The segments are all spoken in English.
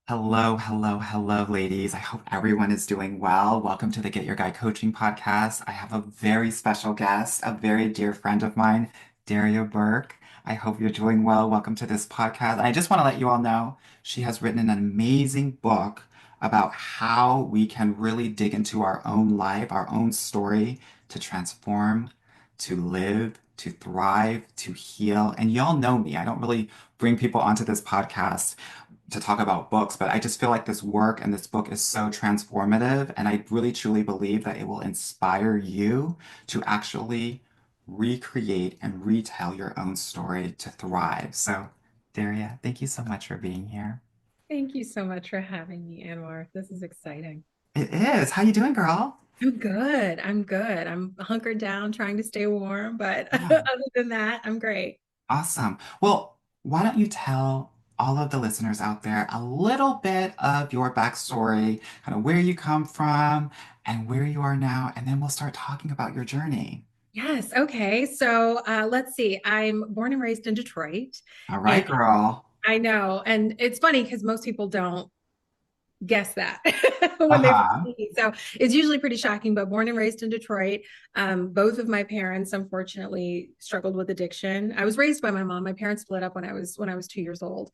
Hello, hello, hello, ladies. I hope everyone is doing well. Welcome to the Get Your Guide Coaching Podcast. I have a very special guest, a very dear friend of mine, Daria Burke. I hope you're doing well. Welcome to this podcast. I just want to let you all know she has written an amazing book about how we can really dig into our own life, our own story to transform, to live, to thrive, to heal. And y'all know me. I don't really bring people onto this podcast to talk about books, but I just feel like this work and this book is so transformative. And I really truly believe that it will inspire you to actually recreate and retell your own story to thrive. So, Daria, thank you so much for being here. Thank you so much for having me, Anwar. This is exciting. It is. How you doing, girl? I'm good. I'm good. I'm hunkered down trying to stay warm, but Yeah. other than that, I'm great. Awesome. Well, why don't you tell all of the listeners out there a little bit of your backstory, kind of where you come from and where you are now, and then we'll start talking about your journey. Yes. Okay. So let's see. I'm born and raised in Detroit, All and right, girl. I know, and it's funny because most people don't guess that when they first Uh-huh. meet me. So it's usually pretty shocking, but born and raised in Detroit. Both of my parents unfortunately struggled with addiction. I was raised by my mom. My parents split up when I was 2 years old.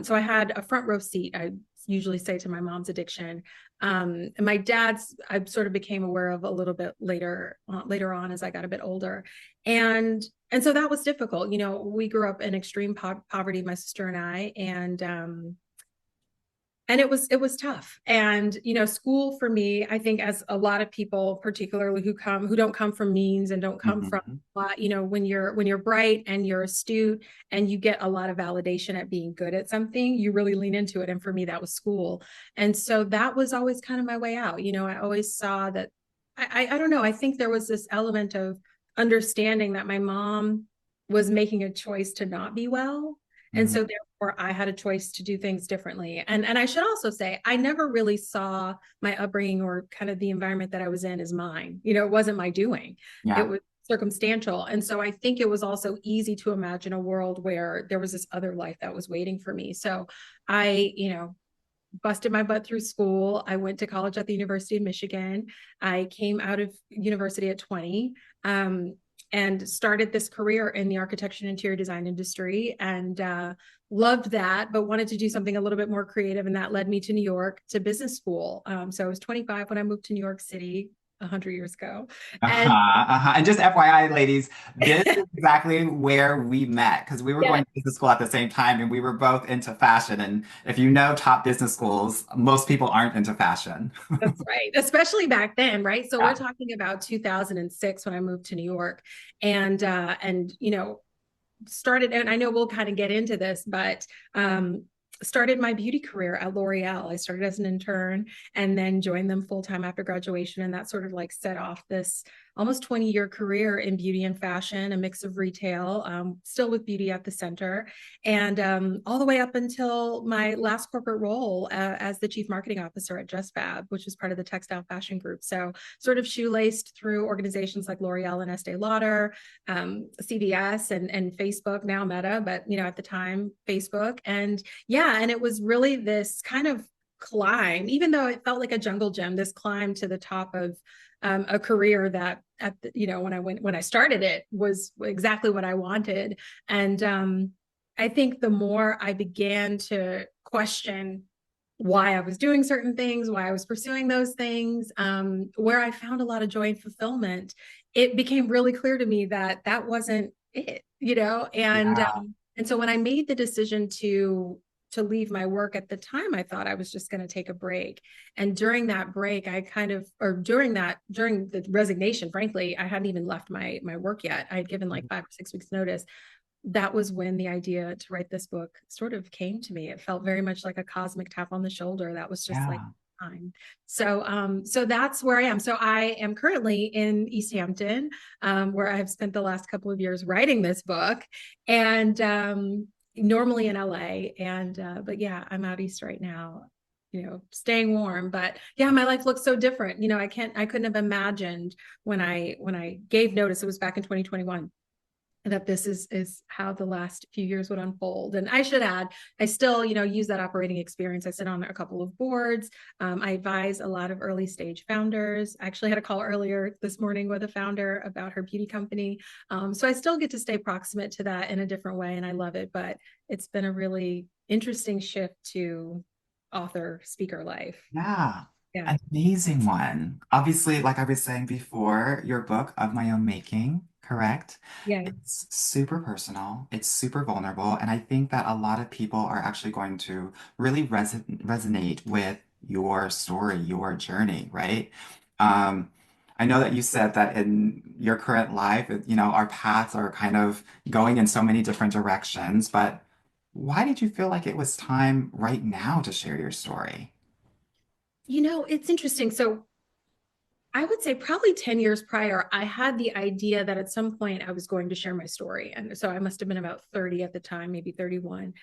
So I had a front row seat. I usually say to my mom's addiction. And my dad's I sort of became aware of a little bit later on as I got a bit older. And so that was difficult. We grew up in extreme poverty, my sister and I, and it was tough. And school for me, I think, as a lot of people, particularly who don't come from means and don't come from Hmm. a lot, when you're bright and you're astute and you get a lot of validation at being good at something, you really lean into it. And for me, that was school. And so that was always kind of my way out. I always saw that. I don't know, I think there was this element of understanding that my mom was making a choice to not be well, and Hmm. so therefore I had a choice to do things differently. And I should also say, I never really saw my upbringing or kind of the environment that I was in as mine. It wasn't my doing. It Yeah. was circumstantial. And so I think it was also easy to imagine a world where there was this other life that was waiting for me. So I busted my butt through school. I went to college at the University of Michigan. I came out of university at 20. And started this career in the architecture and interior design industry, and loved that, but wanted to do something a little bit more creative. And that led me to New York to business school. So I was 25 when I moved to New York City 100 years ago. Uh-huh, And uh-huh. And just FYI, ladies, this is exactly where we met because we were yeah, going to business school at the same time and we were both into fashion. And if you know top business schools, most people aren't into fashion. that's right. Especially back then, right? So we're Yeah. talking about 2006 when I moved to New York. And started, and I know we'll kind of get into this, but started my beauty career at L'Oreal. I started as an intern and then joined them full time after graduation. And that sort of like set off this almost 20-year career in beauty and fashion, a mix of retail, still with beauty at the center, and all the way up until my last corporate role as the chief marketing officer at Just Fab, which is part of the textile fashion group. So sort of shoelaced through organizations like L'Oreal and Estee Lauder, CVS and Facebook, now Meta, but at the time, Facebook. And yeah, and it was really this kind of climb, even though it felt like a jungle gym, this climb to the top of a career that when I started it was exactly what I wanted. And I think the more I began to question why I was doing certain things, why I was pursuing those things, where I found a lot of joy and fulfillment, it became really clear to me that that wasn't it. Yeah. And so when I made the decision to leave my work at the time, I thought I was just going to take a break. And during that break, during the resignation, frankly, I hadn't even left my work yet. I had given like 5 or 6 weeks notice. That was when the idea to write this book sort of came to me. It felt very much like a cosmic tap on the shoulder. That was just like Yeah. time. So that's where I am. So I am currently in East Hampton, where I've spent the last couple of years writing this book, and normally in LA. And but yeah, I'm out east right now, staying warm. But yeah, my life looks so different. I couldn't have imagined when I gave notice. It was back in 2021, that this is how the last few years would unfold. And I should add, I still, use that operating experience. I sit on a couple of boards. I advise a lot of early stage founders. I actually had a call earlier this morning with a founder about her beauty company. So I still get to stay proximate to that in a different way, and I love it. But it's been a really interesting shift to author speaker life. Yeah, Yeah. an amazing one. Obviously, like I was saying before, your book of my own making, correct? Yeah. It's super personal, it's super vulnerable, and I think that a lot of people are actually going to really resonate with your story, your journey, right? Um, I know that you said that in your current life, our paths are kind of going in so many different directions, but why did you feel like it was time right now to share your story? It's interesting. So I would say probably 10 years prior, I had the idea that at some point I was going to share my story. And so I must have been about 30 at the time, maybe 31.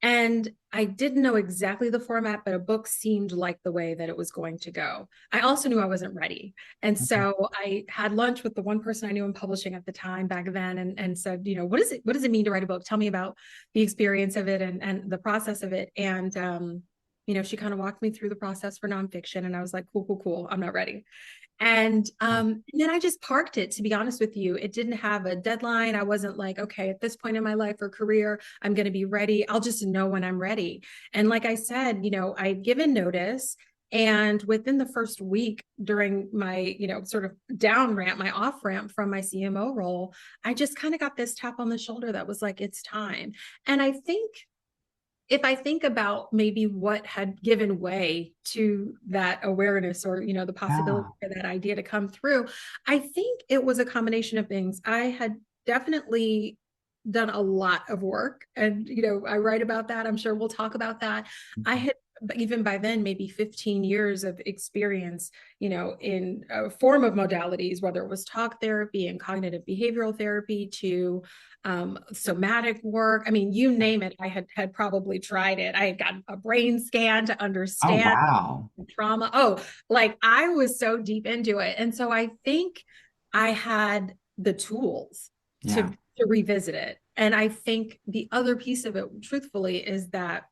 And I didn't know exactly the format, but a book seemed like the way that it was going to go. I also knew I wasn't ready. And so I had lunch with the one person I knew in publishing at the time back then and said, what does it mean to write a book? Tell me about the experience of it and the process of it. And she kind of walked me through the process for nonfiction. And I was like, cool, cool, cool. I'm not ready. And then I just parked it, to be honest with you. It didn't have a deadline. I wasn't like, okay, at this point in my life or career, I'm going to be ready. I'll just know when I'm ready. And like I said, I'd given notice. And within the first week during my, sort of down ramp, my off ramp from my CMO role, I just kind of got this tap on the shoulder that was like, it's time. And I think if I think about maybe what had given way to that awareness or, the possibility Yeah, for that idea to come through, I think it was a combination of things. I had definitely done a lot of work and, I write about that. I'm sure we'll talk about that. I had even by then maybe 15 years of experience, in a form of modalities, whether it was talk therapy and cognitive behavioral therapy to somatic work. I mean, you name it, I had probably tried it. I had gotten a brain scan to oh, understand wow. trauma. Oh, like I was so deep into it. And so I think I had the tools to, Yeah. to revisit it. And I think the other piece of it, truthfully, is that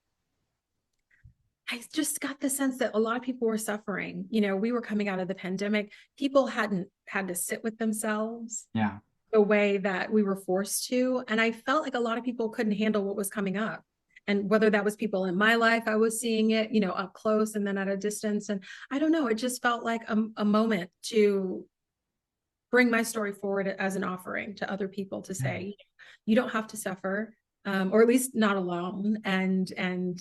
I just got the sense that a lot of people were suffering. We were coming out of the pandemic. People hadn't had to sit with themselves Yeah. the way that we were forced to. And I felt like a lot of people couldn't handle what was coming up. And whether that was people in my life, I was seeing it, up close and then at a distance. And I don't know, it just felt like a moment to bring my story forward as an offering to other people to Yeah. say, you don't have to suffer, or at least not alone. And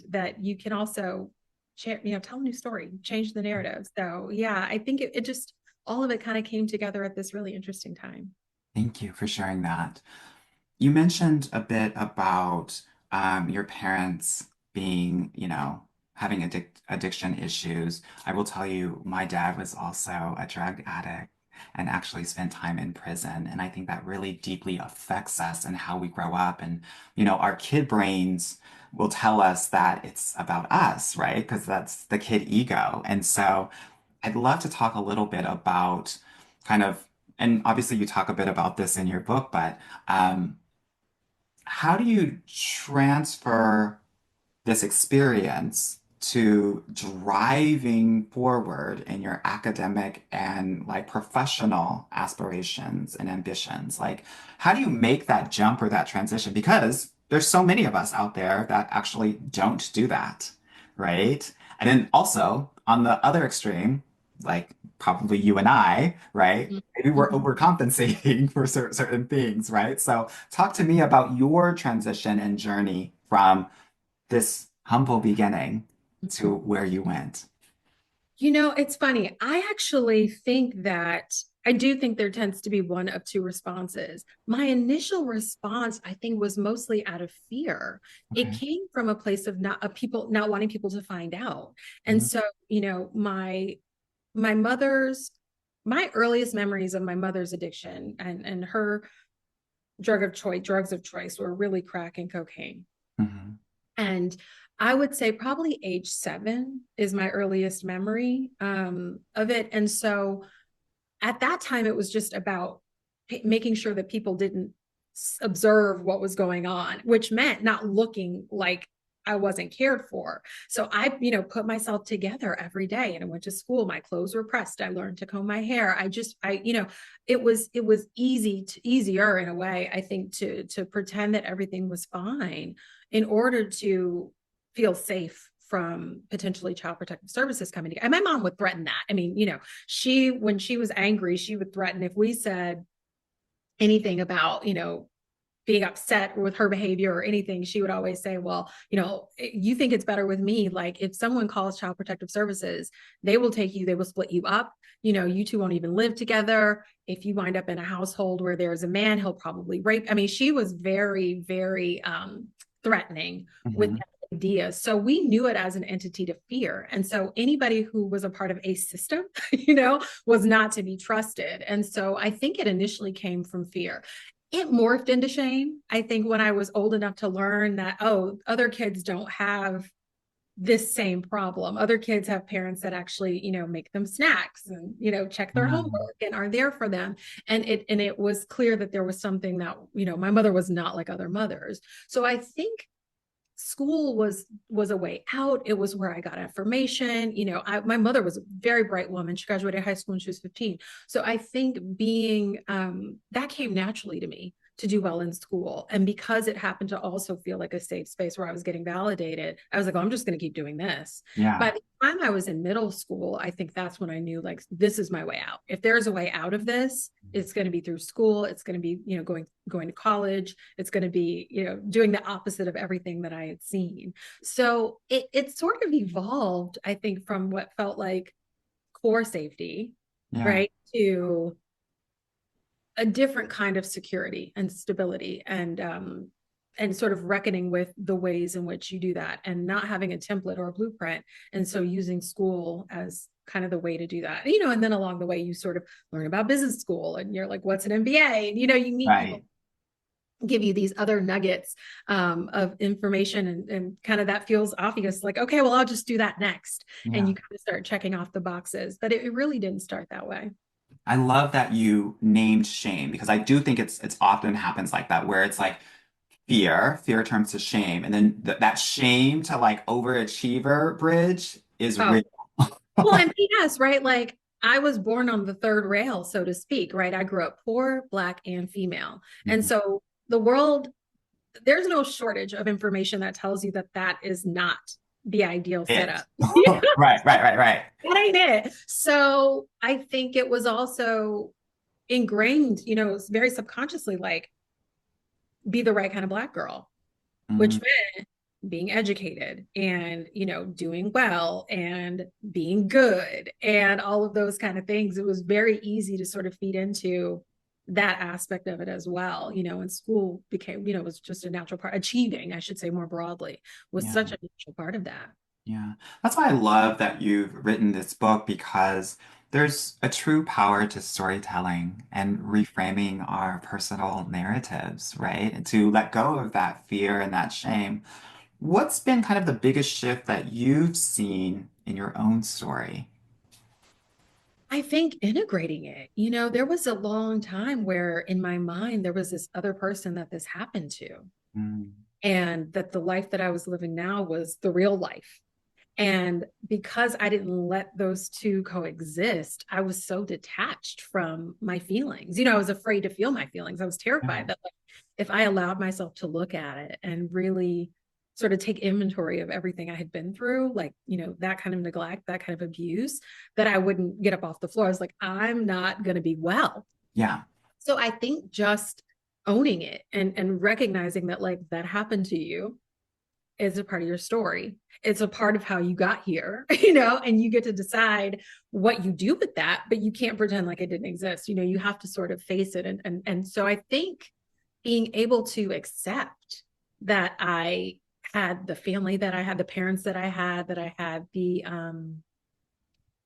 that you can also share, tell a new story, change the narrative. So yeah, I think it just, all of it kind of came together at this really interesting time. Thank you for sharing that. You mentioned a bit about your parents being, having addiction issues. I will tell you, my dad was also a drug addict and actually spent time in prison. And I think that really deeply affects us and how we grow up. And, our kid brains will tell us that it's about us, right? Because that's the kid ego. And so I'd love to talk a little bit about kind of, and obviously you talk a bit about this in your book, but how do you transfer this experience to driving forward in your academic and like professional aspirations and ambitions? Like, how do you make that jump or that transition? Because there's so many of us out there that actually don't do that, right? And then also on the other extreme, like probably you and I, right? Maybe we're Mhm. overcompensating for certain things, right? So talk to me about your transition and journey from this humble beginning to where you went. It's funny. I actually think that I do think there tends to be one of two responses. My initial response, I think, was mostly out of fear. It Okay. came from a place of not of people not wanting people to find out. And Mhm. so, my mother's my earliest memories of my mother's addiction and her drugs of choice were really crack and cocaine. Mhm. And I would say probably age 7 is my earliest memory of it. And so at that time, it was just about making sure that people didn't observe what was going on, which meant not looking like I wasn't cared for. So I, put myself together every day and I went to school. My clothes were pressed. I learned to comb my hair. It was easier in a way, I think, to pretend that everything was fine in order to feel safe from potentially child protective services coming together. And my mom would threaten that. I mean, when she was angry, she would threaten if we said anything about, being upset with her behavior or anything, she would always say, well, you think it's better with me. Like if someone calls child protective services, they will split you up. You two won't even live together. If you wind up in a household where there's a man, he'll probably rape. I mean, she was very, very threatening with Hmm. that idea. So we knew it as an entity to fear. And so anybody who was a part of a system, was not to be trusted. And so I think it initially came from fear. It morphed into shame. I think when I was old enough to learn that, oh, other kids don't have this same problem. Other kids have parents that actually, make them snacks and, check their Yeah. homework and are there for them. And it was clear that there was something that, my mother was not like other mothers. So I think school was a way out. It was where I got information. My mother was a very bright woman. She graduated high school when she was 15. So I think being that came naturally to me to do well in school. And because it happened to also feel like a safe space where I was getting validated, I was like, oh, I'm just going to keep doing this. Yeah. By the time I was in middle school, I think that's when I knew, like, this is my way out. If there's a way out of this, it's going to be through school. It's going to be, going to college. It's going to be, doing the opposite of everything that I had seen. So it sort of evolved, I think, from what felt like core safety, Yeah. right, to a different kind of security and stability, and sort of reckoning with the ways in which you do that and not having a template or a blueprint. And so using school as kind of the way to do that, and then along the way, you sort of learn about business school and you're like, what's an MBA? And, you meet people, Right. give you these other nuggets of information, and kind of that feels obvious, like, okay, well, I'll just do that next. And Yeah. you kind of start checking off the boxes, but it really didn't start that way. I love that you named shame because I do think it's often happens like that where it's like fear turns to shame, and then that shame to like overachiever bridge is Oh, real. well, and PS, right? Like I was born on the third rail, so to speak, right? I grew up poor, Black, and female. And Mhm. so the world, there's no shortage of information that tells you that that is not the ideal It. setup. Right, right, right, right. That ain't it. So I think it was also ingrained, very subconsciously, like, be the right kind of Black girl, which Mhm. meant being educated and, doing well and being good and all of those kind of things. It was very easy to sort of feed into that aspect of it as well, and school became, was just a natural part. Achieving, I should say, more broadly, was Yeah. such a natural part of that. Yeah. That's why I love that you've written this book because there's a true power to storytelling and reframing our personal narratives, right? And to let go of that fear and that shame. What's been kind of the biggest shift that you've seen in your own story? I think integrating it, there was a long time where in my mind there was this other person that this happened to, Mm, and that the life that I was living now was the real life. And because I didn't let those two coexist, I was so detached from my feelings. I was afraid to feel my feelings. I was yeah. terrified that, like, if I allowed myself to look at it and really sort of take inventory of everything I had been through, like, that kind of neglect, that kind of abuse, that I wouldn't get up off the floor. I was like, I'm not going to be well. Yeah. So I think just owning it and recognizing that, like, that happened to you is a part of your story. It's a part of how you got here, and you get to decide what you do with that, but you can't pretend like it didn't exist. You have to sort of face it. And so I think being able to accept that I had the family that I had, the parents that I had the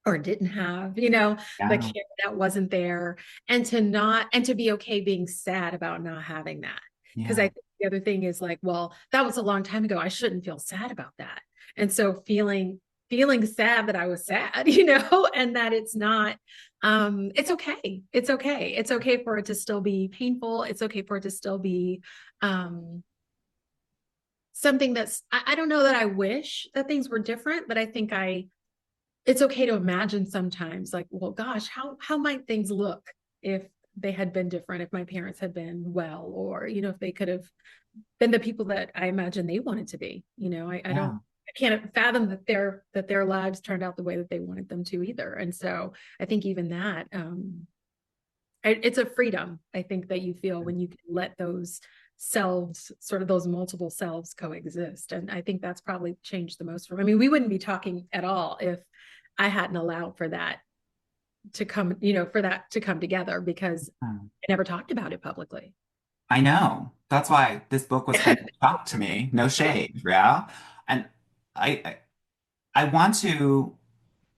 or didn't have, the Yeah. kid that wasn't there, and to be okay being sad about not having that. Because I Yeah. think the other thing is, like, well, that was a long time ago. I shouldn't feel sad about that. And so feeling sad that I was sad, and that it's not It's okay. It's okay. It's okay for it to still be painful. It's okay for it to still be um, something I don't know that I wish that things were different, but I think it's okay to imagine sometimes like, well, gosh, how might things look if they had been different, if my parents had been well, or, if they could have been the people that I imagine they wanted to be. Yeah. I can't fathom that their lives turned out the way that they wanted them to either. And so I think even that, it's a freedom, I think, that you feel when you can let those selves, sort of those multiple selves, coexist. And I think that's probably changed the most for me. I mean, we wouldn't be talking at all if I hadn't allowed for that to come, for that to come together, because Hmm. I never talked about it publicly. I know. That's why this book was kind of a shock to me. No shade, yeah. And I I want to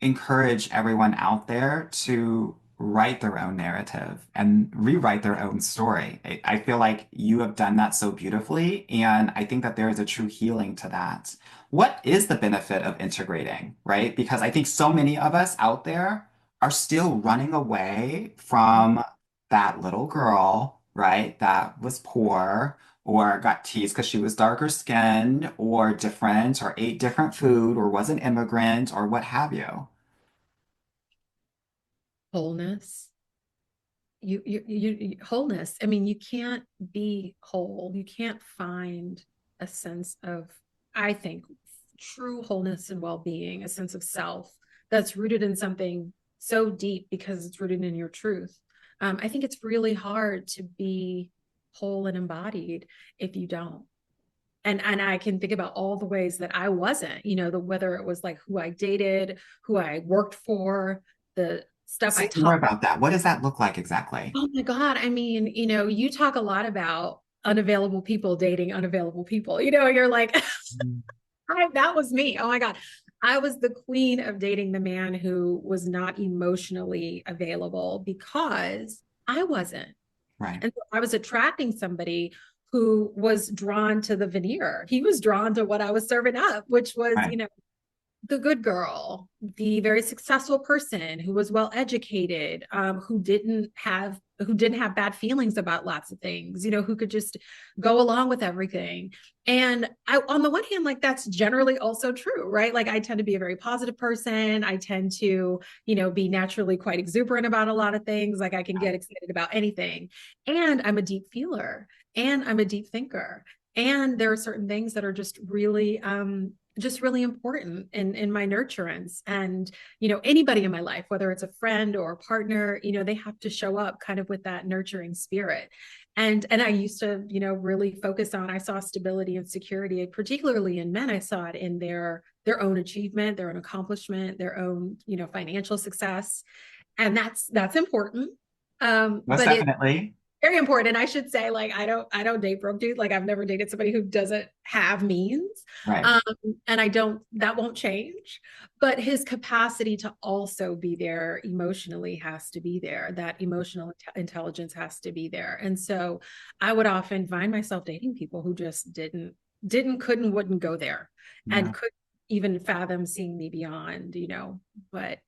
encourage everyone out there to write their own narrative and rewrite their own story. I feel like you have done that so beautifully, and I think that there is a true healing to that. What is the benefit of integrating, right? Because I think so many of us out there are still running away from that little girl, right, that was poor or got teased because she was darker skinned or different or ate different food or was an immigrant or what have you. Wholeness. Wholeness. I mean, you can't be whole. You can't find a sense of, I think, true wholeness and well-being, a sense of self that's rooted in something so deep because it's rooted in your truth. I think it's really hard to be whole and embodied if you don't. And I can think about all the ways that I wasn't, whether it was like who I dated, who I worked for, the stuff I Say more taught. about that. What does that look like exactly? Oh my God. I mean, you talk a lot about unavailable people dating unavailable people. You're like, Mm. that was me. Oh my God. I was the queen of dating the man who was not emotionally available because I wasn't. Right, And so I was attracting somebody who was drawn to the veneer. He was drawn to what I was serving up, which was, right, the good girl, the very successful person who was well educated, who didn't have bad feelings about lots of things, who could just go along with everything. And on the one hand, like that's generally also true, right? Like I tend to be a very positive person. I tend to, be naturally quite exuberant about a lot of things. Like I can get excited about anything. And I'm a deep feeler and I'm a deep thinker. And there are certain things that are just really important in my nurturance. And anybody in my life, whether it's a friend or a partner, they have to show up kind of with that nurturing spirit. And I used to really focus on, I saw stability and security, particularly in men. I saw it in their own achievement, their own accomplishment, their own financial success. And that's important. most But it definitely. very important. And I should say, like, I don't date broke dudes. Like I've never dated somebody who doesn't have means. Right. Um, and that won't change. But his capacity to also be there emotionally has to be there. That emotional intelligence has to be there. And so I would often find myself dating people who just couldn't, wouldn't go there Yeah. and couldn't even fathom seeing me beyond, but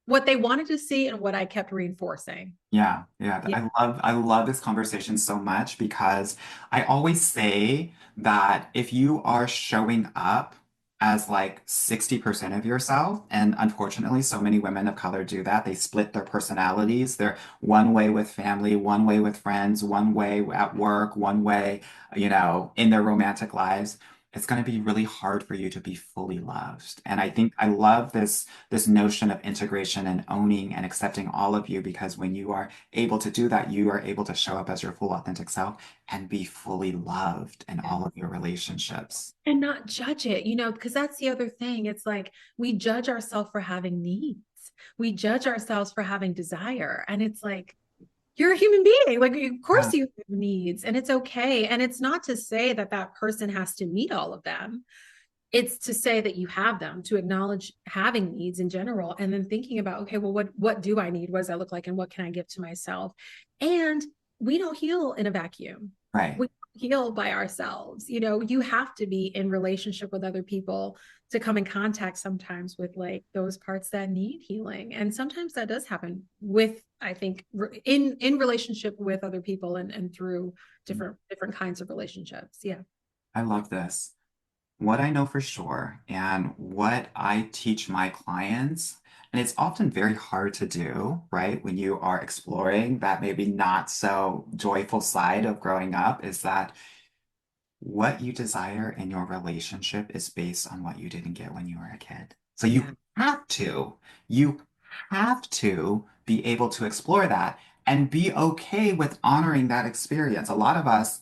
what they wanted to see and what I kept reinforcing. Yeah, yeah. Yeah. I love this conversation so much because I always say that if you are showing up as like 60% of yourself, and unfortunately so many women of color do that, they split their personalities. They're one way with family, one way with friends, one way at work, one way, in their romantic lives. It's going to be really hard for you to be fully loved. And I think I love this notion of integration and owning and accepting all of you because when you are able to do that, you are able to show up as your full authentic self and be fully loved in all of your relationships. And not judge it, because that's the other thing. It's like we judge ourselves for having needs. We judge ourselves for having desire. And it's like, you're a human being. Like, of Yeah, course you have needs, and it's okay. And it's not to say that that person has to meet all of them. It's to say that you have them, to acknowledge having needs in general, and then thinking about, okay, well, what do I need? What does that look like? And what can I give to myself? And we don't heal in a vacuum. Right. We heal by ourselves. You know, you have to be in relationship with other people to come in contact sometimes with like those parts that need healing. And sometimes that does happen with, I think, in relationship with other people and through different kinds of relationships. Yeah. I love this. What I know for sure and what I teach my clients, and it's often very hard to do, right? When you are exploring that maybe not so joyful side of growing up, is that what you desire in your relationship is based on what you didn't get when you were a kid. So Yeah. you have to be able to explore that and be okay with honoring that experience. A lot of us,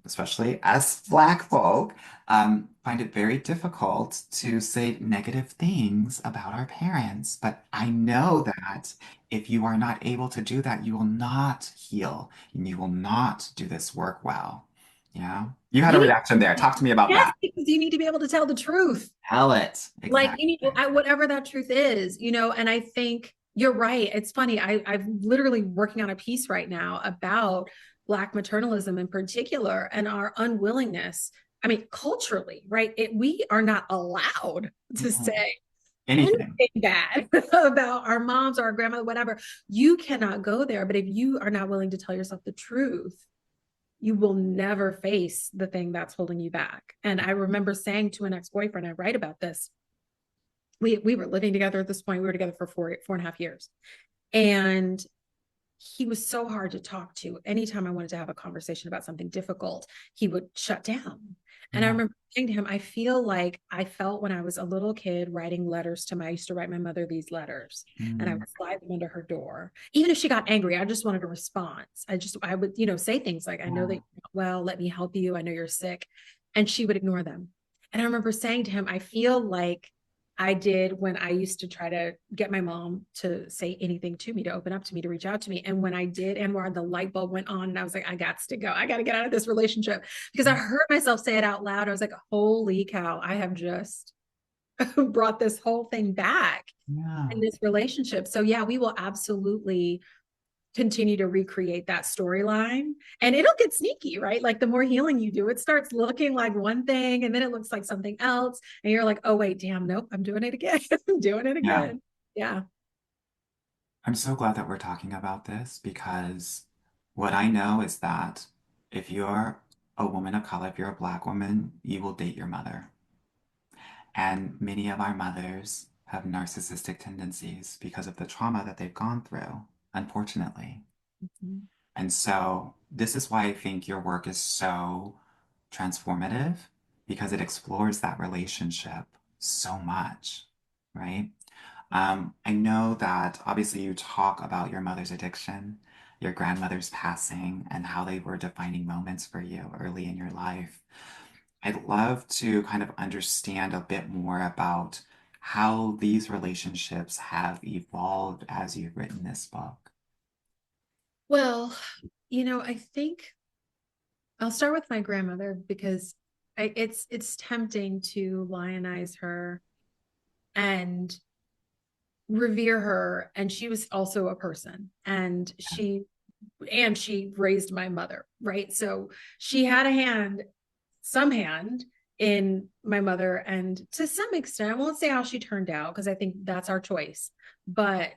especially as Black folk, find it very difficult to say negative things about our parents. But I know that if you are not able to do that, you will not heal and you will not do this work well. Yeah. You had a You need, reaction there. Talk to me about yes, that. because you need to be able to tell the truth. Tell it. Like you need, Exactly. whatever that truth is, you know, and I think you're right. It's funny. I'm literally working on a piece right now about Black maternalism in particular and our unwillingness. I mean, culturally, right? We are not allowed to Mhm. say Anything. anything bad about our moms or our grandmother, whatever. You cannot go there. But if you are not willing to tell yourself the truth, you will never face the thing that's holding you back. And I remember saying to an ex-boyfriend, I write about this. We were living together at this point. We were together for 4.5 years. And he was so hard to talk to. Anytime I wanted to have a conversation about something difficult, he would shut down. And I Yeah. remember saying to him, I feel like I felt when I was a little kid writing letters to I used to write my mother these letters and I Mm. would slide them under her door. Even if she got angry, I just wanted a response. I would, say things like, I know that Yeah. you're not well, let me help you. I know you're sick. And she would ignore them. And I remember saying to him, I feel like I did when I used to try to get my mom to say anything to me, to open up to me, to reach out to me. And when I did, and where the light bulb went on, and I was like, I got to go. I got to get out of this relationship because I heard myself say it out loud. I was like, holy cow, I have just brought this whole thing back in Yeah. this relationship. So, yeah, we will absolutely continue to recreate that storyline and it'll get sneaky, right? Like the more healing you do, it starts looking like one thing and then it looks like something else. And you're like, oh, wait, damn, nope, I'm doing it again. I'm doing it Yeah. again. Yeah. I'm so glad that we're talking about this because what I know is that if you're a woman of color, if you're a Black woman, you will date your mother. And many of our mothers have narcissistic tendencies because of the trauma that they've gone through, unfortunately. Mhm. And so this is why I think your work is so transformative because it explores that relationship so much, right? I know that obviously you talk about your mother's addiction, your grandmother's passing, and how they were defining moments for you early in your life. I'd love to kind of understand a bit more about how these relationships have evolved as you've written this book. Well, I think I'll start with my grandmother because it's tempting to lionize her and revere her. And she was also a person, and she raised my mother, right? So she had some hand in my mother, and to some extent, I won't say how she turned out because I think that's our choice, but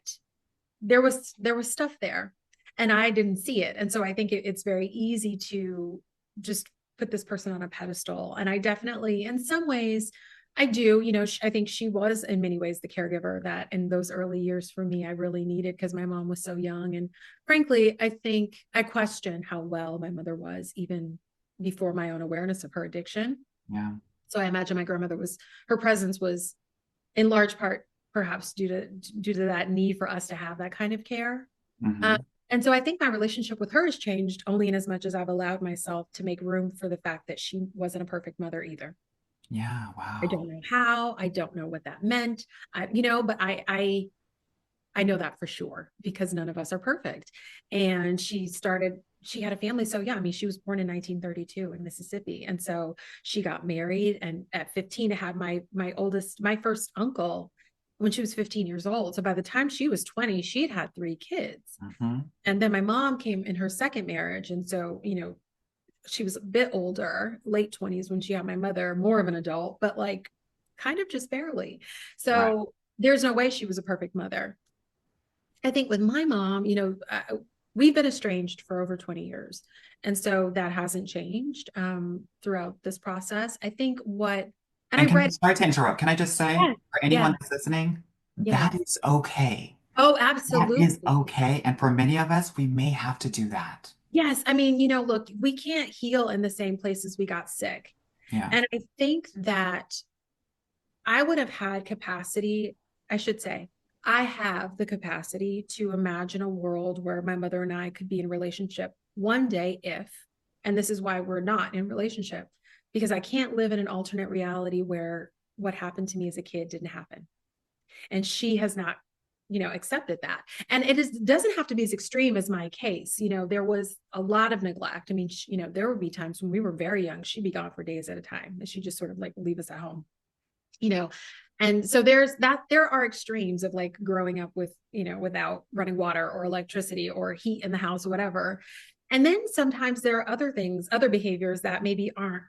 there was stuff there, and I didn't see it, and so I think it's very easy to just put this person on a pedestal, and I definitely, in some ways, I do. I think she was in many ways the caregiver that in those early years for me I really needed because my mom was so young, and frankly, I think I question how well my mother was even before my own awareness of her addiction. Yeah. So I imagine my grandmother her presence was in large part perhaps due to that need for us to have that kind of care. Uh, Hmm. and so I think my relationship with her has changed only in as much as I've allowed myself to make room for the fact that she wasn't a perfect mother either. Yeah. I Wow. don't know how, I don't know what that meant, but I know that for sure because none of us are perfect. And she had a family. So yeah, I mean, she was born in 1932 in Mississippi. And so she got married and at 15 had my first uncle when she was 15 years old. So by the time she was 20, she had 3 kids. Hmm. And then my mom came in her second marriage. And so, she was a bit older, late 20s when she had my mother, more of an adult, but like kind of just barely. Right. So there's no way she was a perfect mother. I think with my mom, we've been estranged for over 20 years. And so that hasn't changed throughout this process. I think and I And read, sorry to interrupt. Can I just say, yes, for yeah, anyone that's listening, that yes. is okay. Oh, That is absolutely. okay. And for many of us, we may have to do that. Yes. I mean, look, we can't heal in the same places we got sick. Yeah. And I think that I would have had capacity, I should say, I have the capacity to imagine a world where my mother and I could be in relationship one day and this is why we're not in relationship, because I can't live in an alternate reality where what happened to me as a kid didn't happen. And she has not, accepted that. And doesn't have to be as extreme as my case. There was a lot of neglect. I mean, there would be times when we were very young, she'd be gone for days at a time and she'd just sort of like leave us at home, you know and so there are extremes of like growing up with without running water or electricity or heat in the house or whatever. And then sometimes there are other behaviors that maybe aren't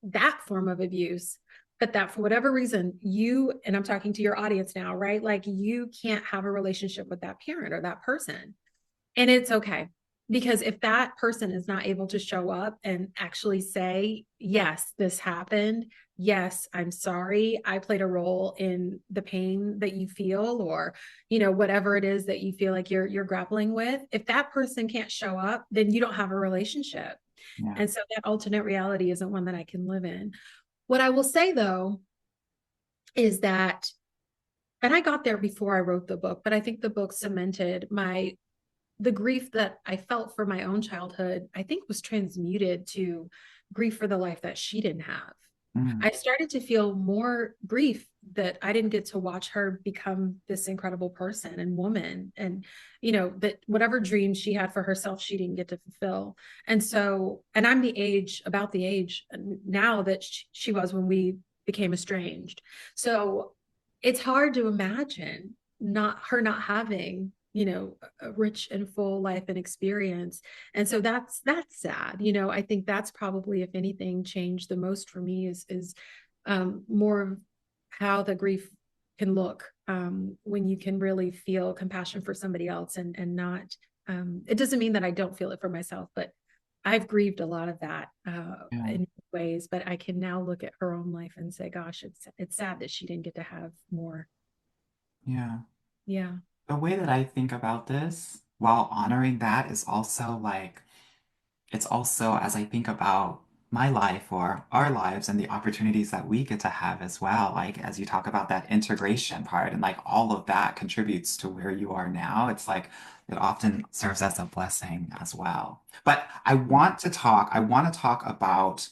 that form of abuse, but that for whatever reason and I'm talking to your audience now, right? Like you can't have a relationship with that parent or that person, and it's okay. Because if that person is not able to show up and actually say, yes, this happened. Yes, I'm sorry. I played a role in the pain that you feel, or, whatever it is that you feel like you're grappling with. If that person can't show up, then you don't have a relationship. Yeah. And so that alternate reality isn't one that I can live in. What I will say though, is that, and I got there before I wrote the book, but I think the book cemented the grief that I felt for my own childhood, I think was transmuted to grief for the life that she didn't have. Mm. I started to feel more grief that I didn't get to watch her become this incredible person and woman. And, that whatever dreams she had for herself, she didn't get to fulfill. And so, and I'm about the age now that she was when we became estranged. So it's hard to imagine not having a rich and full life and experience. And so that's sad. I think that's probably, if anything, changed the most for me is more of how the grief can look when you can really feel compassion for somebody else and not it doesn't mean that I don't feel it for myself, but I've grieved a lot of that Yeah. in ways. But I can now look at her own life and say, gosh, it's sad that she didn't get to have more. Yeah. Yeah. The way that I think about this while honoring that is also like, it's also as I think about my life or our lives and the opportunities that we get to have as well, like as you talk about that integration part and like all of that contributes to where you are now, it's like it often serves as a blessing as well. But I want to talk about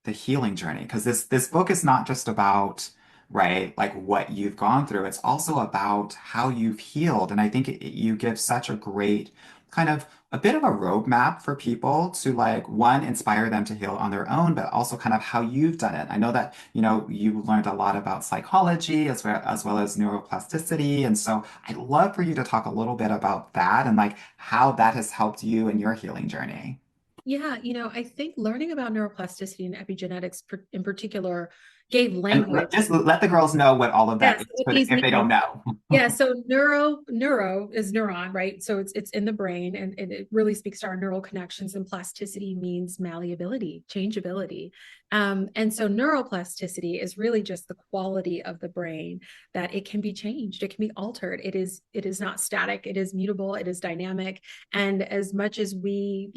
the healing journey because this book is not just about right like what you've gone through, it's also about how you've healed. And I think you give such a great kind of a bit of a roadmap for people to like one inspire them to heal on their own, but also kind of how you've done it. I know that you learned a lot about psychology as well as neuroplasticity, and so I'd love for you to talk a little bit about that and like how that has helped you in your healing journey. Yeah, I think learning about neuroplasticity and epigenetics in particular gave And language. just let the girls know what all of that Yes, is, what but these if they don't mean. know. Yeah, so neuro is neuron, right? So it's in the brain, and it really speaks to our neural connections. And plasticity means malleability, changeability. And so neuroplasticity is really just the quality of the brain, that it can be changed, it can be altered. It is not static, it is mutable, it is dynamic. And as much as we,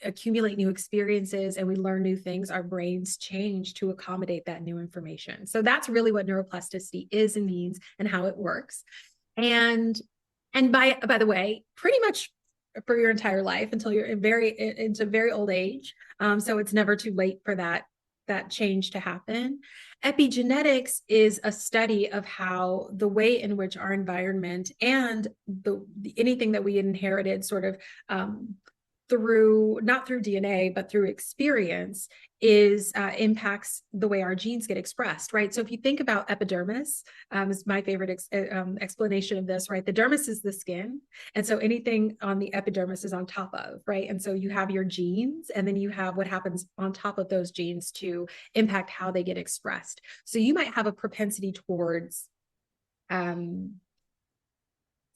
accumulate new experiences and we learn new things, our brains change to accommodate that new information. So that's really what neuroplasticity is and means and how it works. And by the way, pretty much for your entire life until you're into very old age. So it's never too late for that change to happen. Epigenetics is a study of how the way in which our environment and anything that we inherited sort of through not through DNA, but through experience is impacts the way our genes get expressed, right? So if you think about epidermis, is my favorite explanation of this, right? The dermis is the skin, and so anything on the epidermis is on top of, right? And so you have your genes, and then you have what happens on top of those genes to impact how they get expressed. So you might have a propensity towards um,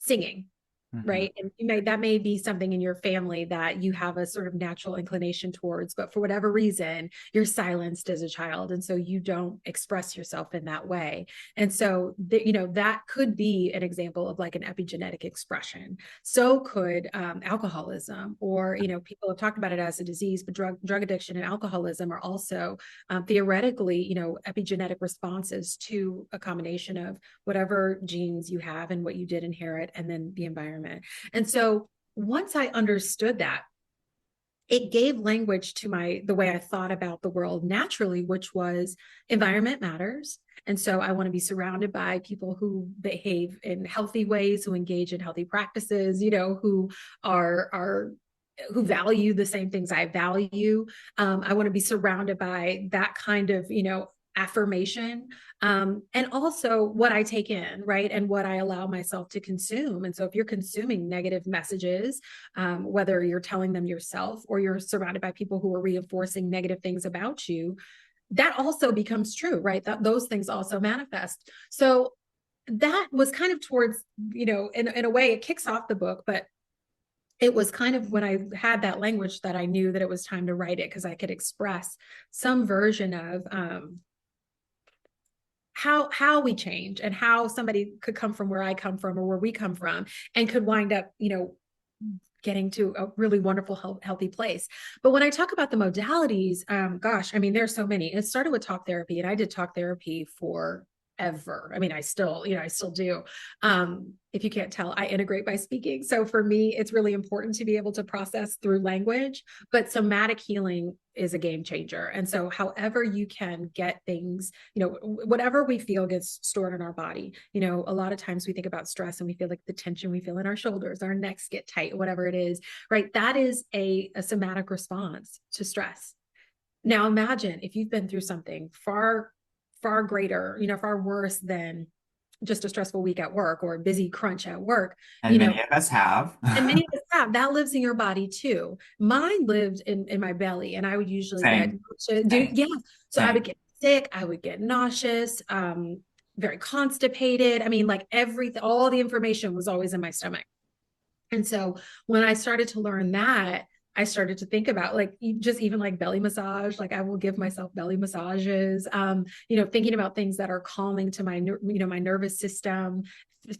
singing, Hmm. right? And that may be something in your family that you have a sort of natural inclination towards, but for whatever reason, you're silenced as a child. And so you don't express yourself in that way. And so, that could be an example of like an epigenetic expression. So could alcoholism, or, people have talked about it as a disease, but drug addiction and alcoholism are also theoretically, epigenetic responses to a combination of whatever genes you have and what you did inherit, and then the environment. And so once I understood that, it gave language to the way I thought about the world naturally, which was environment matters. And so I want to be surrounded by people who behave in healthy ways, who engage in healthy practices, are who value the same things I value. I want to be surrounded by that kind of, affirmation, and also what I take in, right, and what I allow myself to consume. And so if you're consuming negative messages, whether you're telling them yourself or you're surrounded by people who are reinforcing negative things about you, that also becomes true, right? Those things also manifest. So that was kind of towards, in a way, it kicks off the book, but it was kind of when I had that language that I knew that it was time to write it, because I could express some version of how we change, and how somebody could come from where I come from or where we come from, and could wind up, getting to a really wonderful, healthy place. But when I talk about the modalities, gosh, I mean, there's so many. It started with talk therapy, and I did talk therapy for ever. I mean, I still do. If you can't tell, I integrate by speaking. So for me, it's really important to be able to process through language, but somatic healing is a game changer. And so however you can get things, whatever we feel gets stored in our body. A lot of times we think about stress and we feel like the tension we feel in our shoulders, our necks get tight, whatever it is, right? That is a somatic response to stress. Now imagine if you've been through something far greater, far worse than just a stressful week at work or a busy crunch at work, And many of us have. and many of us have, that lives in your body too. Mine lived in my belly, and I would usually get Same, same, yeah. So I would same. get sick, I would get nauseous, very constipated. I mean, like everything, all the information was always in my stomach. And so when I started to learn that, I started to think about like just even like belly massage, like I will give myself belly massages, thinking about things that are calming to my nervous system.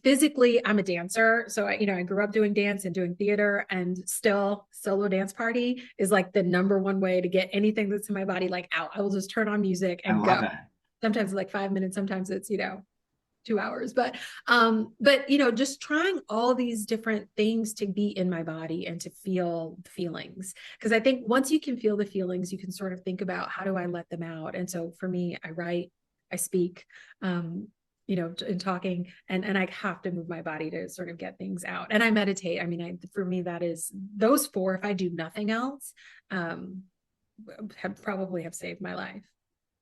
Physically, I'm a dancer. So I grew up doing dance and doing theater, and still solo dance party is like the number one way to get anything that's in my body like out. I will just turn on music I and love go. it. Sometimes like 5 minutes, sometimes it's 2 hours, but just trying all these different things to be in my body and to feel the feelings, because I think once you can feel the feelings, you can sort of think about, how do I let them out? And so for me, I write, I speak, in talking, and I have to move my body to sort of get things out, and I meditate. I mean, for me, that is those four, if I do nothing else, um have saved my life.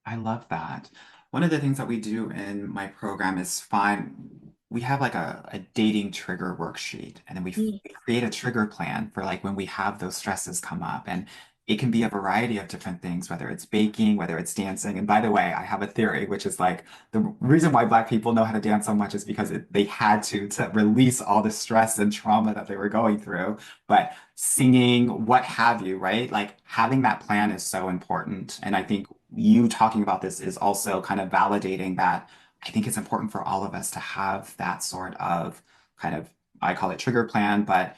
I love that. One of the things that we do in my program is we have like a dating trigger worksheet, and then Mm. we create a trigger plan for like when we have those stresses come up. And it can be a variety of different things, whether it's baking, whether it's dancing. And by the way, I have a theory, which is like the reason why Black people know how to dance so much is because they had to release all the stress and trauma that they were going through. But singing, what have you, right? Like having that plan is so important. And I think you talking about this is also kind of validating that. I think it's important for all of us to have that sort of kind of, I call it trigger plan, but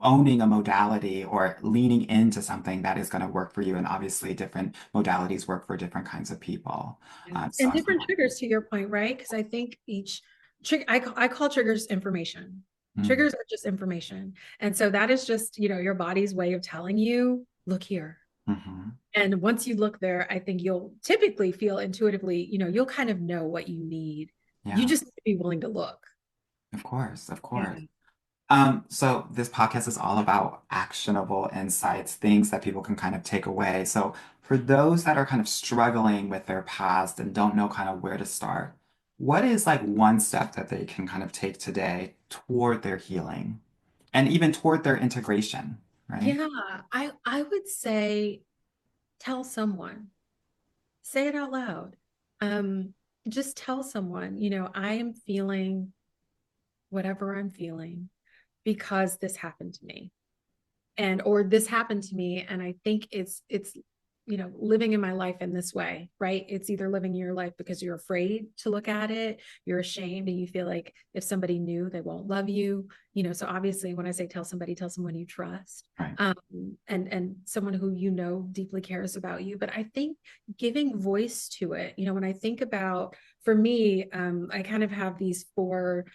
owning a modality or leaning into something that is going to work for you. And obviously different modalities work for different kinds of people. Yeah. So And I'm so different glad. triggers, to your point, right? Because I think each trigger, I call triggers information. Mm, Triggers are just information. And so that is just, your body's way of telling you, look here. mhm. And once you look there, I think you'll typically feel intuitively, you'll kind of know what you need. You Yeah, just need to be willing to look. of course, of course. Yeah. So this podcast is all about actionable insights, things that people can kind of take away. So for those that are kind of struggling with their past and don't know kind of where to start, what is like one step that they can kind of take today toward their healing and even toward their integration, right? Yeah, I would say tell someone, say it out loud. Um, just tell someone, I am feeling whatever I'm feeling because this happened to me. And or this happened to me and I think it's living in my life in this way, right? It's either living your life because you're afraid to look at it, you're ashamed, and you feel like if somebody knew they won't love you, so obviously when I say tell somebody, tell someone you trust, Right. and someone who deeply cares about you. But I think giving voice to it, when I think about, for me, I kind of have these four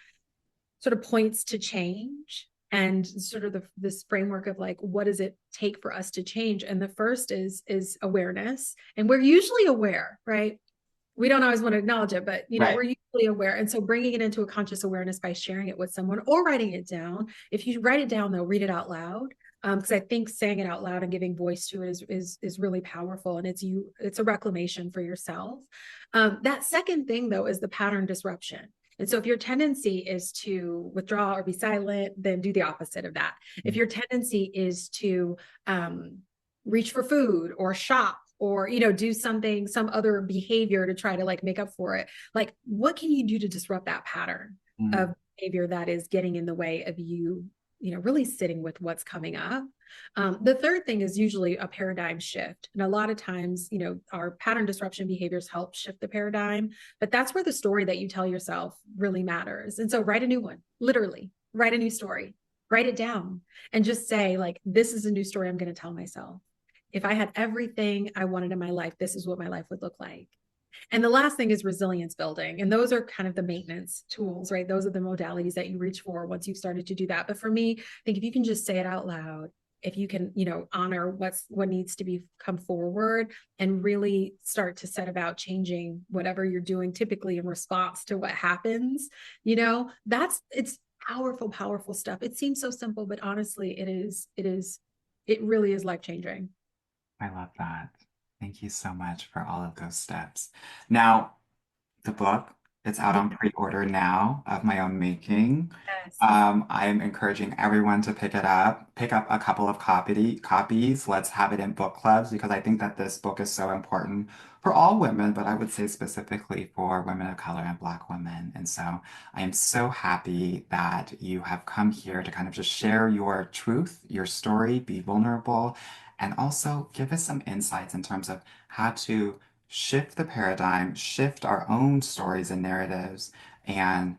sort of points to change, and sort of this framework of like, what does it take for us to change? And the first is awareness, and we're usually aware, right? We don't always want to acknowledge it, but Right. we're usually aware. And so bringing it into a conscious awareness by sharing it with someone or writing it down. If you write it down, though, read it out loud. Because I think saying it out loud and giving voice to it is really powerful, and it's a reclamation for yourself. That second thing, though, is the pattern disruption. And so if your tendency is to withdraw or be silent, then do the opposite of that. If your tendency is to um, reach for food or shop or do something, some other behavior to try to like make up for it, like what can you do to disrupt that pattern Mm. of behavior that is getting in the way of you, really sitting with what's coming up. The third thing is usually a paradigm shift, and a lot of times our pattern disruption behaviors help shift the paradigm, but that's where the story that you tell yourself really matters. And so write a new one, literally write a new story, write it down, and just say, like, this is a new story I'm going to tell myself. If I had everything I wanted in my life, this is what my life would look like. And the last thing is resilience building. And those are kind of the maintenance tools, right? Those are the modalities that you reach for once you've started to do that. But for me, I think if you can just say it out loud, if you can, honor what needs to be come forward and really start to set about changing whatever you're doing, typically in response to what happens, it's powerful, powerful stuff. It seems so simple, but honestly, it really is life changing. I love that. Thank you so much for all of those steps. Now, the book. It's out on pre-order now of my own making. Yes. I am encouraging everyone to pick it up. Pick up a couple of copies. Let's have it in book clubs because I think that this book is so important for all women, but I would say specifically for women of color and Black women. And so I am so happy that you have come here to kind of just share your truth, your story, be vulnerable, and also give us some insights in terms of how to shift the paradigm, shift our own stories and narratives, and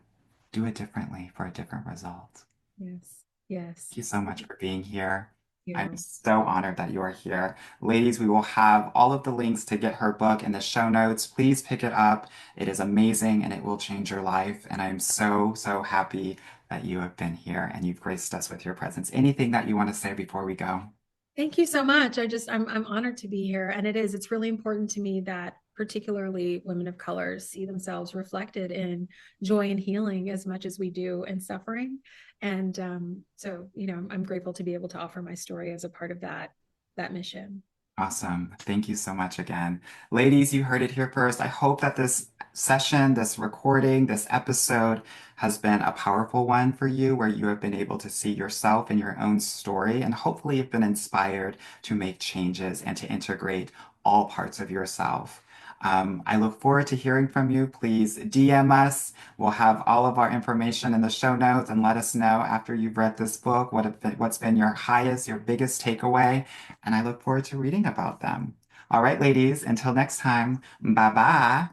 do it differently for a different result. Yes. Yes. Thank you so Thank much for being here. I'm you. so honored that you are here. Ladies, we will have all of the links to get her book in the show notes. Please pick it up. It is amazing and it will change your life. And I'm so, so happy that you have been here and you've graced us with your presence. Anything that you want to say before we go? Thank you so much. I'm honored to be here. And it's really important to me that particularly women of color see themselves reflected in joy and healing as much as we do in suffering. And so, I'm grateful to be able to offer my story as a part of that mission. Awesome. Thank you so much again. Ladies, you heard it here first. I hope that this session, this recording, this episode has been a powerful one for you where you have been able to see yourself in your own story and hopefully have been inspired to make changes and to integrate all parts of yourself. I look forward to hearing from you. Please DM us. We'll have all of our information in the show notes and let us know after you've read this book what's been your highest, your biggest takeaway and I look forward to reading about them. All right, ladies, until next time, bye bye.